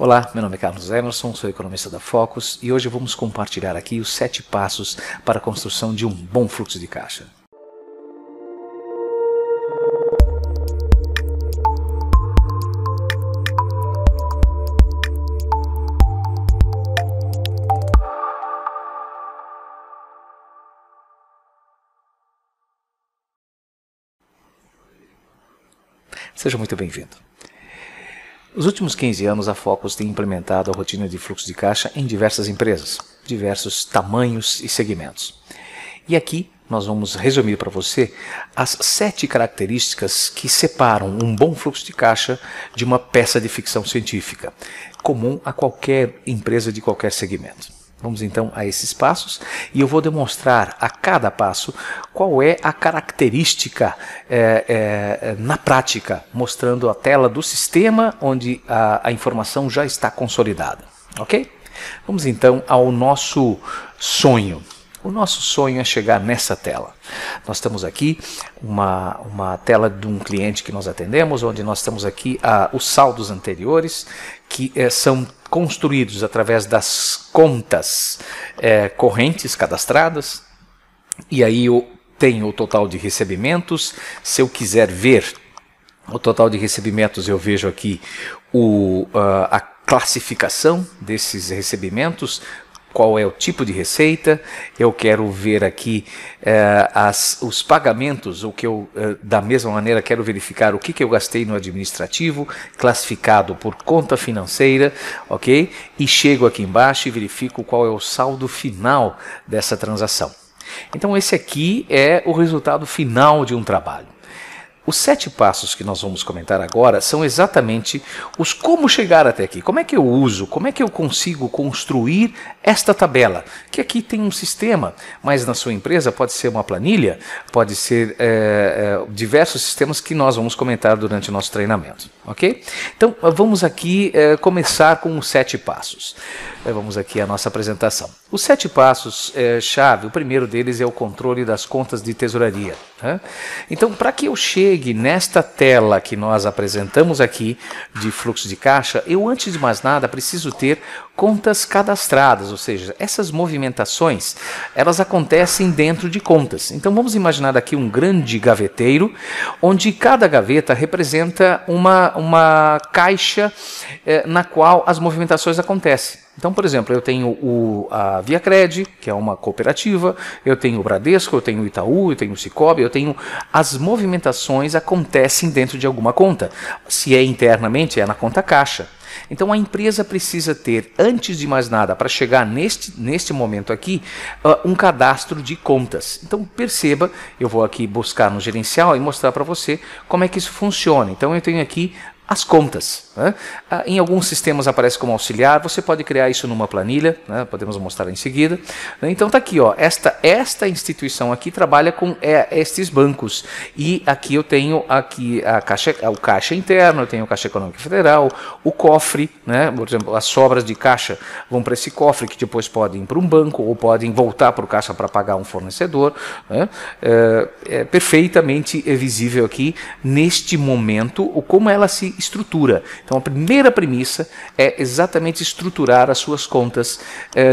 Olá, meu nome é Carlos Emerson, sou economista da Focus e hoje vamos compartilhar aqui os 7 passos para a construção de um bom fluxo de caixa. Seja muito bem-vindo. Nos últimos 15 anos, a Focus tem implementado a rotina de fluxo de caixa em diversas empresas, diversos tamanhos e segmentos. E aqui nós vamos resumir para você as 7 características que separam um bom fluxo de caixa de uma peça de ficção científica, comum a qualquer empresa de qualquer segmento. Vamos então a esses passos e eu vou demonstrar a cada passo qual é a característica na prática, mostrando a tela do sistema onde a informação já está consolidada. Ok? Vamos então ao nosso sonho. O nosso sonho é chegar nessa tela. Nós temos aqui uma tela de um cliente que nós atendemos, onde nós temos aqui os saldos anteriores, que são construídos através das contas correntes cadastradas. E aí eu tenho o total de recebimentos. Se eu quiser ver o total de recebimentos, eu vejo aqui a classificação desses recebimentos. Qual é o tipo de receita? Eu quero ver aqui os pagamentos, o que eu, da mesma maneira, quero verificar o que eu gastei no administrativo, classificado por conta financeira, ok? E chego aqui embaixo e verifico qual é o saldo final dessa transação. Então esse aqui é o resultado final de um trabalho. Os 7 passos que nós vamos comentar agora são exatamente os como chegar até aqui. Como é que eu uso, como é que eu consigo construir esta tabela? Que aqui tem um sistema, mas na sua empresa pode ser uma planilha, pode ser diversos sistemas que nós vamos comentar durante o nosso treinamento. Ok? Então vamos aqui começar com os 7 passos. Vamos aqui à nossa apresentação. Os 7 passos chave, o primeiro deles é o controle das contas de tesouraria. Então, para que eu chegue nesta tela que nós apresentamos aqui de fluxo de caixa, eu antes de mais nada preciso ter contas cadastradas, ou seja, essas movimentações, elas acontecem dentro de contas. Então vamos imaginar aqui um grande gaveteiro, onde cada gaveta representa uma caixa na qual as movimentações acontecem. Então, por exemplo, eu tenho a ViaCred, que é uma cooperativa, eu tenho o Bradesco, eu tenho o Itaú, eu tenho o Sicoob, eu tenho... As movimentações acontecem dentro de alguma conta. Se é internamente, é na conta caixa. Então a empresa precisa ter, antes de mais nada, para chegar neste momento aqui, um cadastro de contas. Então perceba, eu vou aqui buscar no gerencial e mostrar para você como é que isso funciona. Então eu tenho aqui as contas. Em alguns sistemas aparece como auxiliar, você pode criar isso numa planilha, podemos mostrar em seguida. Então está aqui, ó, esta instituição aqui trabalha com estes bancos, e aqui eu tenho aqui o caixa interno, eu tenho o Caixa Econômica Federal, o cofre, por exemplo, as sobras de caixa vão para esse cofre, que depois podem ir para um banco ou podem voltar para o caixa para pagar um fornecedor. É perfeitamente visível aqui neste momento como ela se estrutura. Então a primeira premissa é exatamente estruturar as suas contas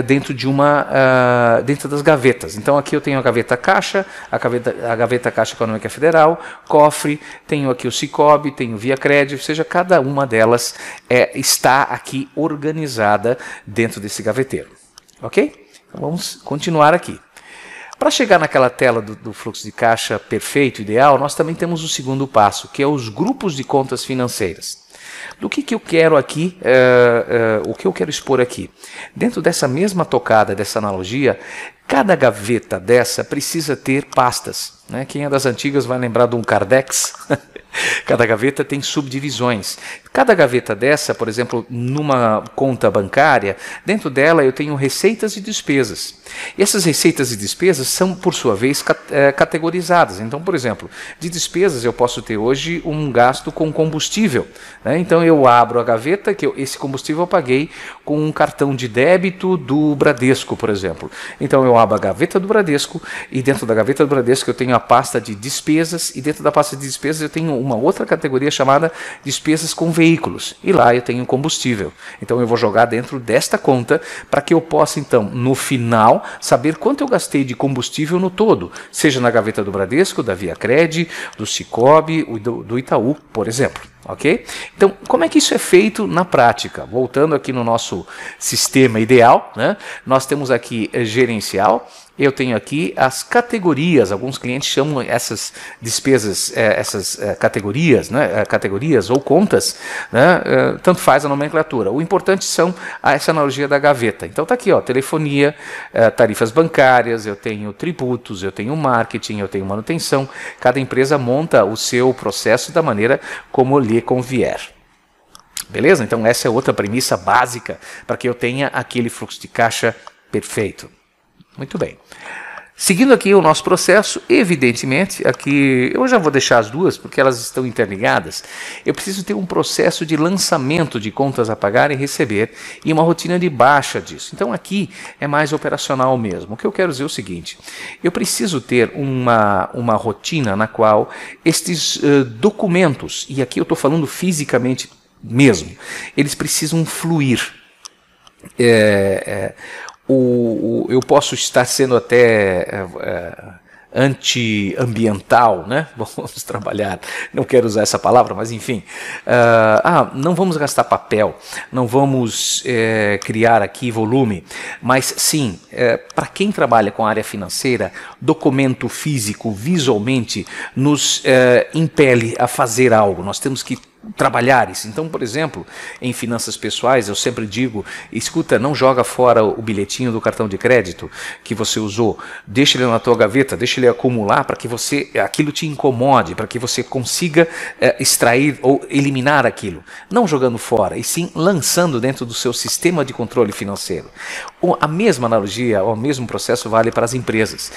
dentro das gavetas. Então aqui eu tenho a gaveta caixa, a gaveta Caixa Econômica Federal, cofre, tenho aqui o Sicoob, tenho o ViaCred, ou seja, cada uma delas está aqui organizada dentro desse gaveteiro. Ok? Então vamos continuar aqui. Para chegar naquela tela do fluxo de caixa perfeito, ideal, nós também temos o segundo passo, que é os grupos de contas financeiras. Do que eu quero aqui, o que eu quero expor aqui? Dentro dessa mesma tocada, dessa analogia, cada gaveta dessa precisa ter pastas. Quem é das antigas vai lembrar de um Cardex. Cada gaveta tem subdivisões. Cada gaveta dessa, por exemplo, numa conta bancária, dentro dela eu tenho receitas e despesas. E essas receitas e despesas são, por sua vez, categorizadas. Então, por exemplo, de despesas eu posso ter hoje um gasto com combustível. Então eu abro a gaveta, esse combustível eu paguei com um cartão de débito do Bradesco, por exemplo. Então eu abro a gaveta do Bradesco e dentro da gaveta do Bradesco eu tenho a pasta de despesas e dentro da pasta de despesas eu tenho uma outra categoria chamada despesas com veículos e lá eu tenho combustível. Então eu vou jogar dentro desta conta para que eu possa então no final saber quanto eu gastei de combustível no todo, seja na gaveta do Bradesco, da ViaCred, do Sicoob, do Itaú, por exemplo. Ok? Então, como é que isso é feito na prática? Voltando aqui no nosso sistema ideal, né? Nós temos aqui gerencial, eu tenho aqui as categorias, alguns clientes chamam essas despesas, essas categorias, né? Categorias ou contas, né? Tanto faz a nomenclatura. O importante são essa analogia da gaveta. Então está aqui, ó, telefonia, tarifas bancárias, eu tenho tributos, eu tenho marketing, eu tenho manutenção. Cada empresa monta o seu processo da maneira como lhe convier. Beleza? Então essa é outra premissa básica para que eu tenha aquele fluxo de caixa perfeito. Muito bem. Seguindo aqui o nosso processo, evidentemente, aqui eu já vou deixar as duas porque elas estão interligadas. Eu preciso ter um processo de lançamento de contas a pagar e receber e uma rotina de baixa disso. Então aqui é mais operacional mesmo. O que eu quero dizer é o seguinte, eu preciso ter uma rotina na qual estes documentos, e aqui eu estou falando fisicamente mesmo, eles precisam fluir. Eu posso estar sendo até antiambiental, né? Vamos trabalhar, não quero usar essa palavra, mas enfim. Não vamos gastar papel, não vamos criar aqui volume, mas sim, para quem trabalha com a área financeira, documento físico visualmente nos impele a fazer algo. Nós temos que trabalhar isso. Então, por exemplo, em finanças pessoais, eu sempre digo, escuta, não joga fora o bilhetinho do cartão de crédito que você usou, deixa ele na tua gaveta, deixa ele acumular para que aquilo te incomode, para que você consiga extrair ou eliminar aquilo. Não jogando fora, e sim lançando dentro do seu sistema de controle financeiro. A mesma analogia, o mesmo processo vale para as empresas.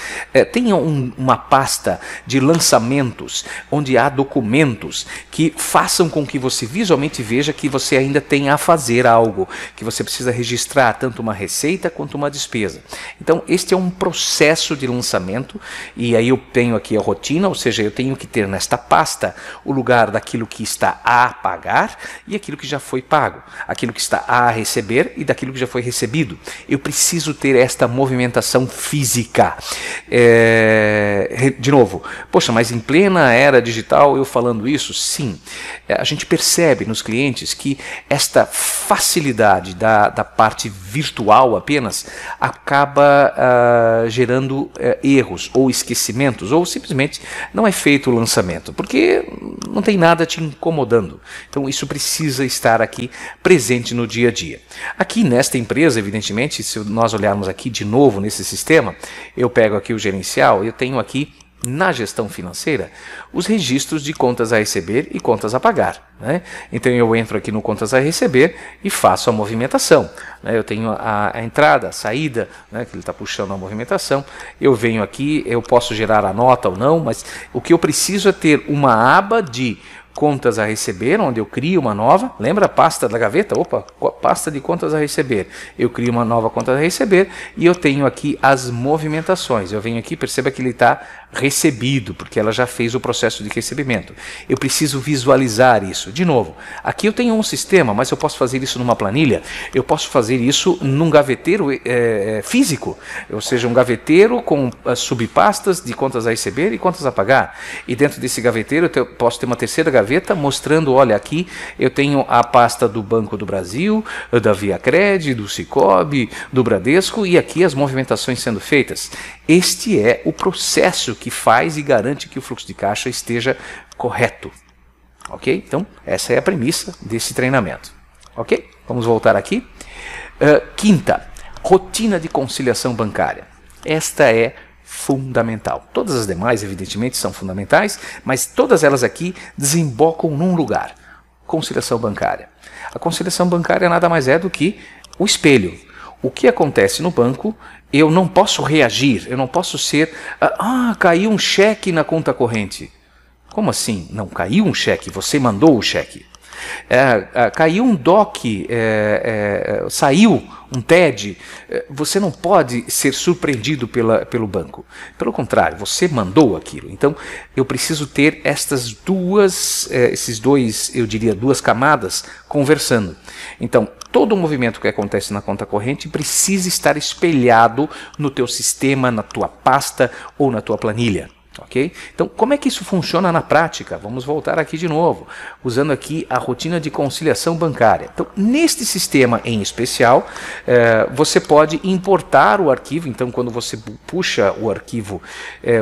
Tenha uma pasta de lançamentos, onde há documentos que façam com que você visualmente veja que você ainda tem a fazer algo, que você precisa registrar tanto uma receita quanto uma despesa. Então, este é um processo de lançamento, e aí eu tenho aqui a rotina, ou seja, eu tenho que ter nesta pasta o lugar daquilo que está a pagar e aquilo que já foi pago, aquilo que está a receber e daquilo que já foi recebido. Eu preciso ter esta movimentação física. De novo, poxa, mas em plena era digital eu falando isso? Sim. A gente percebe nos clientes que esta facilidade da parte virtual apenas acaba gerando erros ou esquecimentos, ou simplesmente não é feito o lançamento, porque não tem nada te incomodando. Então isso precisa estar aqui presente no dia a dia. Aqui nesta empresa, evidentemente, se nós olharmos aqui de novo nesse sistema, eu pego aqui o gerencial, eu tenho aqui na gestão financeira, os registros de contas a receber e contas a pagar, né? Então eu entro aqui no contas a receber e faço a movimentação, né? Eu tenho a entrada, a saída, né? Que ele está puxando a movimentação. Eu venho aqui, eu posso gerar a nota ou não, mas o que eu preciso é ter uma aba de contas a receber, onde eu crio uma nova, lembra a pasta da gaveta? Opa, pasta de contas a receber. Eu crio uma nova conta a receber e eu tenho aqui as movimentações. Eu venho aqui, perceba que ele está recebido, porque ela já fez o processo de recebimento. Eu preciso visualizar isso. De novo, aqui eu tenho um sistema, mas eu posso fazer isso numa planilha, eu posso fazer isso num gaveteiro físico, ou seja, um gaveteiro com subpastas de contas a receber e contas a pagar. E dentro desse gaveteiro eu posso ter uma terceira gaveta mostrando, olha, aqui eu tenho a pasta do Banco do Brasil, da ViaCred, do Sicoob, do Bradesco, e aqui as movimentações sendo feitas. Este é o processo que faz e garante que o fluxo de caixa esteja correto. Ok? Então, essa é a premissa desse treinamento. Ok? Vamos voltar aqui. Quinta, rotina de conciliação bancária. Esta é fundamental. Todas as demais, evidentemente, são fundamentais, mas todas elas aqui desembocam num lugar. Conciliação bancária. A conciliação bancária nada mais é do que o espelho. O que acontece no banco, eu não posso reagir, eu não posso ser, caiu um cheque na conta corrente. Como assim? Não caiu um cheque, você mandou o cheque. caiu um DOC, saiu um TED, você não pode ser surpreendido pelo banco. Pelo contrário, você mandou aquilo. Então, eu preciso ter eu diria, duas camadas conversando. Então, todo o movimento que acontece na conta corrente precisa estar espelhado no teu sistema, na tua pasta ou na tua planilha. Ok? Então, como é que isso funciona na prática? Vamos voltar aqui de novo, usando aqui a rotina de conciliação bancária. Então, neste sistema em especial, você pode importar o arquivo. Então, quando você puxa o arquivo,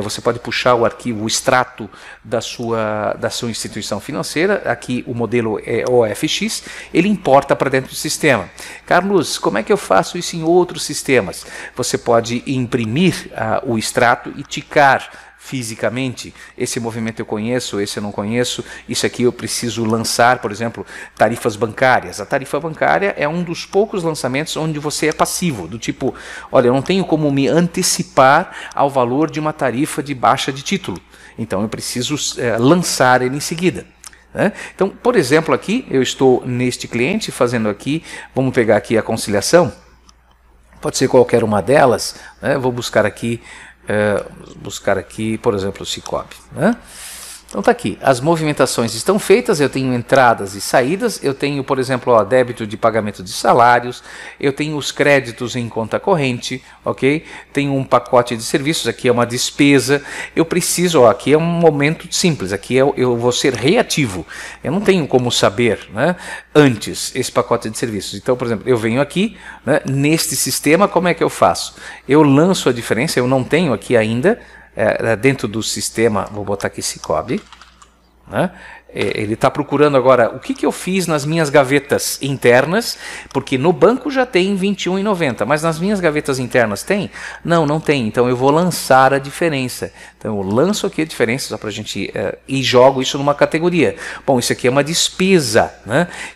você pode puxar o arquivo, o extrato da sua instituição financeira. Aqui o modelo é OFX, ele importa para dentro do sistema. Carlos, como é que eu faço isso em outros sistemas? Você pode imprimir o extrato e ticar fisicamente, esse movimento eu conheço, esse eu não conheço, isso aqui eu preciso lançar, por exemplo, tarifas bancárias. A tarifa bancária é um dos poucos lançamentos onde você é passivo, do tipo, olha, eu não tenho como me antecipar ao valor de uma tarifa de baixa de título, então eu preciso lançar ele em seguida. Então, por exemplo, aqui, eu estou neste cliente fazendo aqui, vamos pegar aqui a conciliação, pode ser qualquer uma delas, vou buscar aqui, por exemplo, o Cicobi. Então está aqui, as movimentações estão feitas, eu tenho entradas e saídas, eu tenho, por exemplo, débito de pagamento de salários, eu tenho os créditos em conta corrente, ok? Tenho um pacote de serviços, aqui é uma despesa, eu preciso, aqui é um momento simples, aqui eu vou ser reativo, eu não tenho como saber antes esse pacote de serviços. Então, por exemplo, eu venho aqui, neste sistema, como é que eu faço? Eu lanço a diferença, eu não tenho aqui ainda, dentro do sistema, vou botar aqui Cicobi, ele está procurando agora o que eu fiz nas minhas gavetas internas, porque no banco já tem R$21,90, mas nas minhas gavetas internas tem? Não, não tem, então eu vou lançar a diferença. Então eu lanço aqui a diferença só para a gente e jogo isso numa categoria. Bom, isso aqui é uma despesa.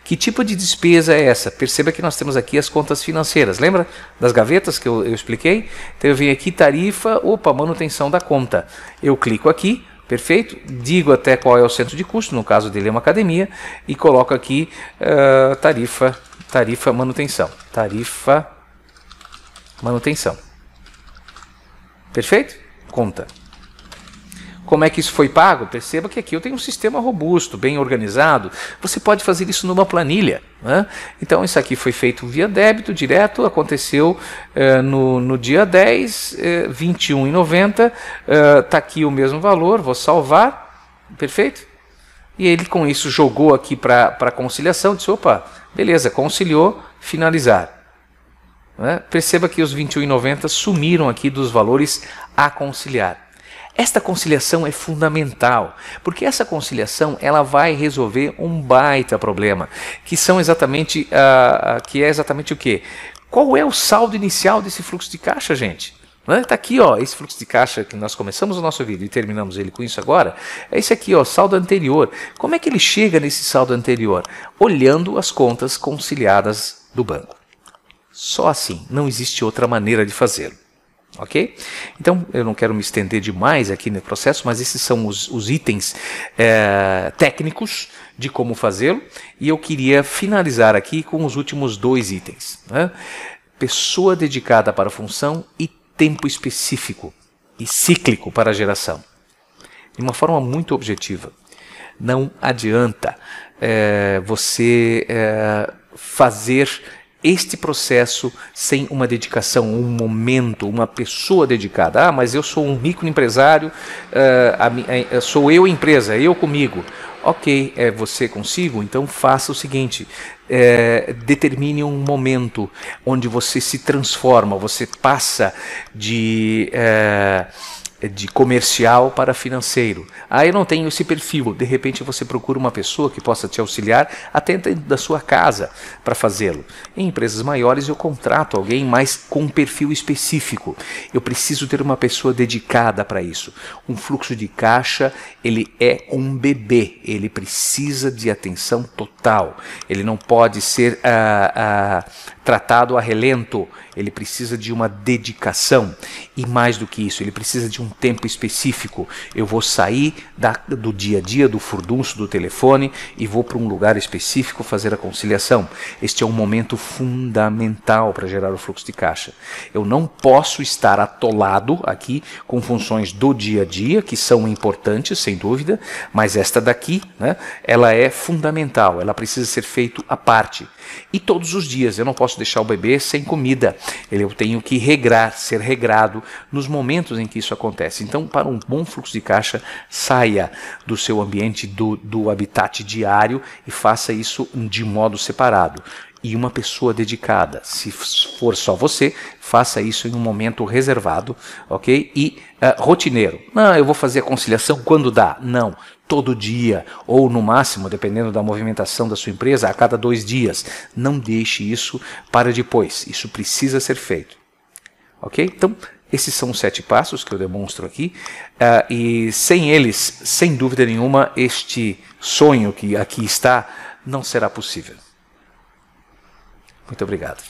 Que tipo de despesa é essa? Perceba que nós temos aqui as contas financeiras, lembra das gavetas que eu expliquei? Então eu venho aqui, tarifa, manutenção da conta. Eu clico aqui, perfeito? Digo até qual é o centro de custo, no caso dele é uma academia, e coloco aqui tarifa manutenção. Tarifa manutenção. Perfeito? Conta. Como é que isso foi pago? Perceba que aqui eu tenho um sistema robusto, bem organizado. Você pode fazer isso numa planilha. Então isso aqui foi feito via débito direto, aconteceu no dia 10, R$21,90, está aqui o mesmo valor, vou salvar, perfeito? E ele com isso jogou aqui para a conciliação, disse, opa, beleza, conciliou, finalizar. Perceba que os R$21,90 sumiram aqui dos valores a conciliar. Esta conciliação é fundamental, porque essa conciliação ela vai resolver um baita problema, que é exatamente o quê? Qual é o saldo inicial desse fluxo de caixa, gente? Está aqui, esse fluxo de caixa que nós começamos o nosso vídeo e terminamos ele com isso agora, é esse aqui, saldo anterior. Como é que ele chega nesse saldo anterior? Olhando as contas conciliadas do banco. Só assim, não existe outra maneira de fazê-lo. Ok? Então, eu não quero me estender demais aqui no processo, mas esses são os itens técnicos de como fazê-lo. E eu queria finalizar aqui com os últimos dois itens. Pessoa dedicada para a função e tempo específico e cíclico para a geração. De uma forma muito objetiva. Não adianta você fazer este processo sem uma dedicação, um momento, uma pessoa dedicada. Mas eu sou um microempresário, sou eu empresa, eu comigo. Ok, é você consigo? Então faça o seguinte, determine um momento onde você se transforma, você passa de comercial para financeiro. Eu não tenho esse perfil. De repente você procura uma pessoa que possa te auxiliar até dentro da sua casa para fazê-lo. Em empresas maiores eu contrato alguém mais com um perfil específico. Eu preciso ter uma pessoa dedicada para isso. Um fluxo de caixa, ele é um bebê. Ele precisa de atenção total. Ele não pode ser tratado a relento. Ele precisa de uma dedicação. E mais do que isso, ele precisa de um um tempo específico. Eu vou sair do dia a dia, do furdunço do telefone e vou para um lugar específico fazer a conciliação. Este é um momento fundamental para gerar o fluxo de caixa. Eu não posso estar atolado aqui com funções do dia a dia, que são importantes, sem dúvida, mas esta daqui, né, ela é fundamental, ela precisa ser feita à parte. E todos os dias, eu não posso deixar o bebê sem comida, eu tenho que regrar, ser regrado nos momentos em que isso acontece. Então, para um bom fluxo de caixa, saia do seu ambiente, do habitat diário e faça isso de modo separado. E uma pessoa dedicada, se for só você, faça isso em um momento reservado, ok? E rotineiro. Não, eu vou fazer a conciliação quando dá. Não, todo dia, ou no máximo, dependendo da movimentação da sua empresa, a cada 2 dias. Não deixe isso para depois. Isso precisa ser feito. Ok? Então, esses são os 7 passos que eu demonstro aqui. E sem eles, sem dúvida nenhuma, este sonho que aqui está não será possível. Muito obrigado.